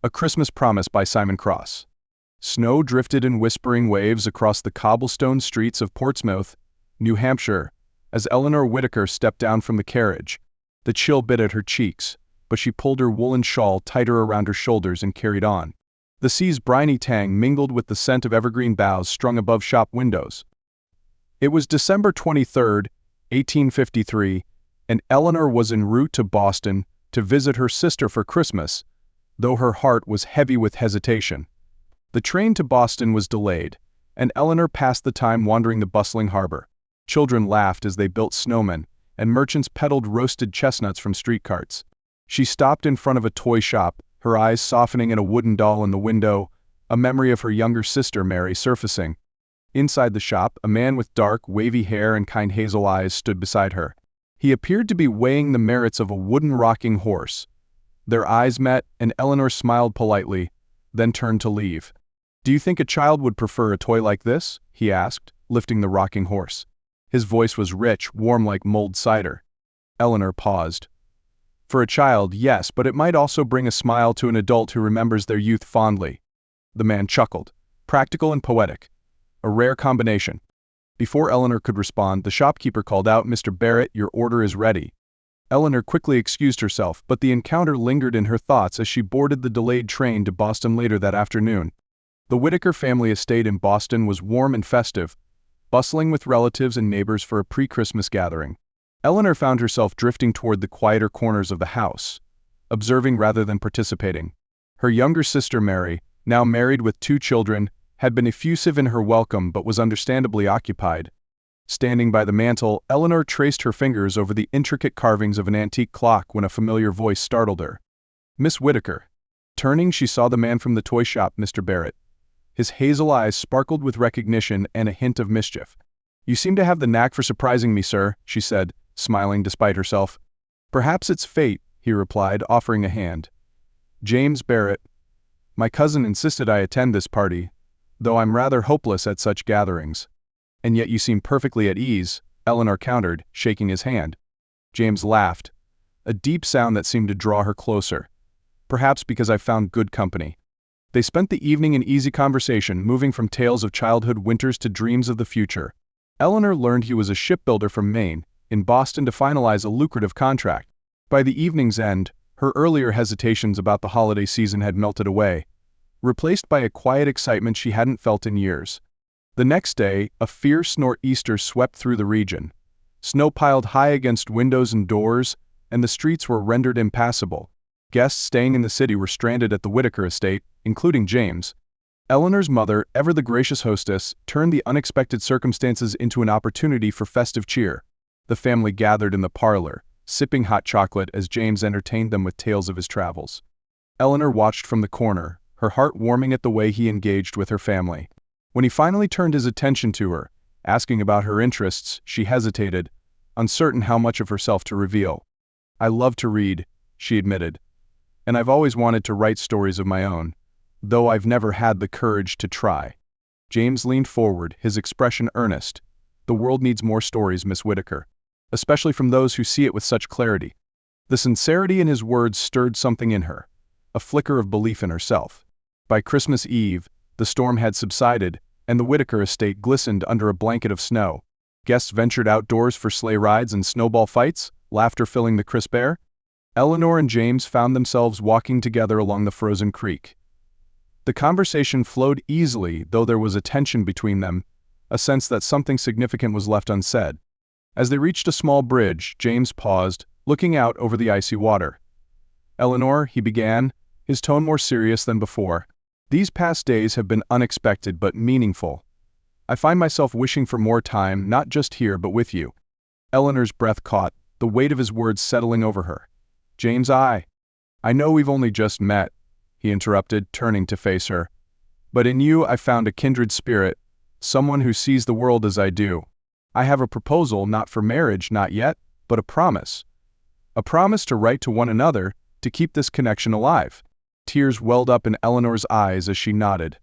A Christmas Promise by Simon Cross. Snow drifted in whispering waves across the cobblestone streets of Portsmouth, New Hampshire, as Eleanor Whitaker stepped down from the carriage. The chill bit at her cheeks, but she pulled her woolen shawl tighter around her shoulders and carried on. The sea's briny tang mingled with the scent of evergreen boughs strung above shop windows. It was December 23, 1853, and Eleanor was en route to Boston to visit her sister for Christmas, though her heart was heavy with hesitation. The train to Boston was delayed, and Eleanor passed the time wandering the bustling harbor. Children laughed as they built snowmen, and merchants peddled roasted chestnuts from street carts. She stopped in front of a toy shop, her eyes softening at a wooden doll in the window, a memory of her younger sister Mary surfacing. Inside the shop, a man with dark, wavy hair and kind hazel eyes stood beside her. He appeared to be weighing the merits of a wooden rocking horse. Their eyes met, and Eleanor smiled politely, then turned to leave. "Do you think a child would prefer a toy like this?" he asked, lifting the rocking horse. His voice was rich, warm like mulled cider. Eleanor paused. "For a child, yes, but it might also bring a smile to an adult who remembers their youth fondly." The man chuckled. Practical and poetic. A rare combination. Before Eleanor could respond, the shopkeeper called out, "Mr. Barrett, your order is ready." Eleanor quickly excused herself, but the encounter lingered in her thoughts as she boarded the delayed train to Boston later that afternoon. The Whitaker family estate in Boston was warm and festive, bustling with relatives and neighbors for a pre-Christmas gathering. Eleanor found herself drifting toward the quieter corners of the house, observing rather than participating. Her younger sister Mary, now married with 2 children, had been effusive in her welcome but was understandably occupied. Standing by the mantel, Eleanor traced her fingers over the intricate carvings of an antique clock when a familiar voice startled her. "Miss Whitaker." Turning, she saw the man from the toy shop, Mr. Barrett. His hazel eyes sparkled with recognition and a hint of mischief. "You seem to have the knack for surprising me, sir," she said, smiling despite herself. "Perhaps it's fate," he replied, offering a hand. "James Barrett. My cousin insisted I attend this party, though I'm rather hopeless at such gatherings." "And yet you seem perfectly at ease," Eleanor countered, shaking his hand. James laughed, a deep sound that seemed to draw her closer. "Perhaps because I found good company." They spent the evening in easy conversation, moving from tales of childhood winters to dreams of the future. Eleanor learned he was a shipbuilder from Maine, in Boston to finalize a lucrative contract. By the evening's end, her earlier hesitations about the holiday season had melted away, replaced by a quiet excitement she hadn't felt in years. The next day, a fierce nor'easter swept through the region. Snow piled high against windows and doors, and the streets were rendered impassable. Guests staying in the city were stranded at the Whitaker estate, including James. Eleanor's mother, ever the gracious hostess, turned the unexpected circumstances into an opportunity for festive cheer. The family gathered in the parlor, sipping hot chocolate as James entertained them with tales of his travels. Eleanor watched from the corner, her heart warming at the way he engaged with her family. When he finally turned his attention to her, asking about her interests, she hesitated, uncertain how much of herself to reveal. "I love to read," she admitted, "and I've always wanted to write stories of my own, though I've never had the courage to try." James leaned forward, his expression earnest. "The world needs more stories, Miss Whitaker, especially from those who see it with such clarity." The sincerity in his words stirred something in her, a flicker of belief in herself. By Christmas Eve, the storm had subsided, and the Whitaker estate glistened under a blanket of snow. Guests ventured outdoors for sleigh rides and snowball fights, laughter filling the crisp air. Eleanor and James found themselves walking together along the frozen creek. The conversation flowed easily, though there was a tension between them, a sense that something significant was left unsaid. As they reached a small bridge, James paused, looking out over the icy water. "Eleanor," he began, his tone more serious than before, "these past days have been unexpected but meaningful. I find myself wishing for more time, not just here but with you." Eleanor's breath caught, the weight of his words settling over her. "James, I know we've only just met," he interrupted, turning to face her. "But in you I found a kindred spirit, someone who sees the world as I do. I have a proposal, not for marriage, not yet, but a promise. A promise to write to one another, to keep this connection alive." Tears welled up in Eleanor's eyes as she nodded.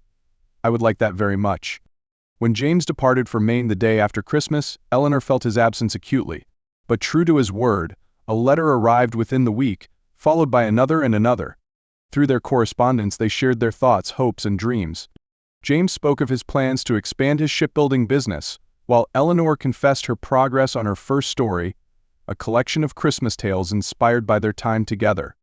"I would like that very much." When James departed for Maine the day after Christmas, Eleanor felt his absence acutely. But true to his word, a letter arrived within the week, followed by another and another. Through their correspondence, they shared their thoughts, hopes, and dreams. James spoke of his plans to expand his shipbuilding business, while Eleanor confessed her progress on her first story, a collection of Christmas tales inspired by their time together.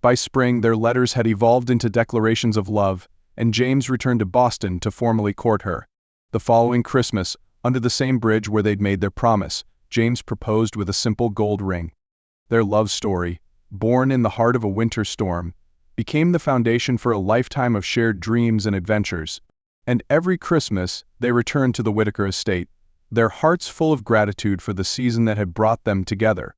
By spring, their letters had evolved into declarations of love, and James returned to Boston to formally court her. The following Christmas, under the same bridge where they'd made their promise, James proposed with a simple gold ring. Their love story, born in the heart of a winter storm, became the foundation for a lifetime of shared dreams and adventures. And every Christmas, they returned to the Whitaker estate, their hearts full of gratitude for the season that had brought them together.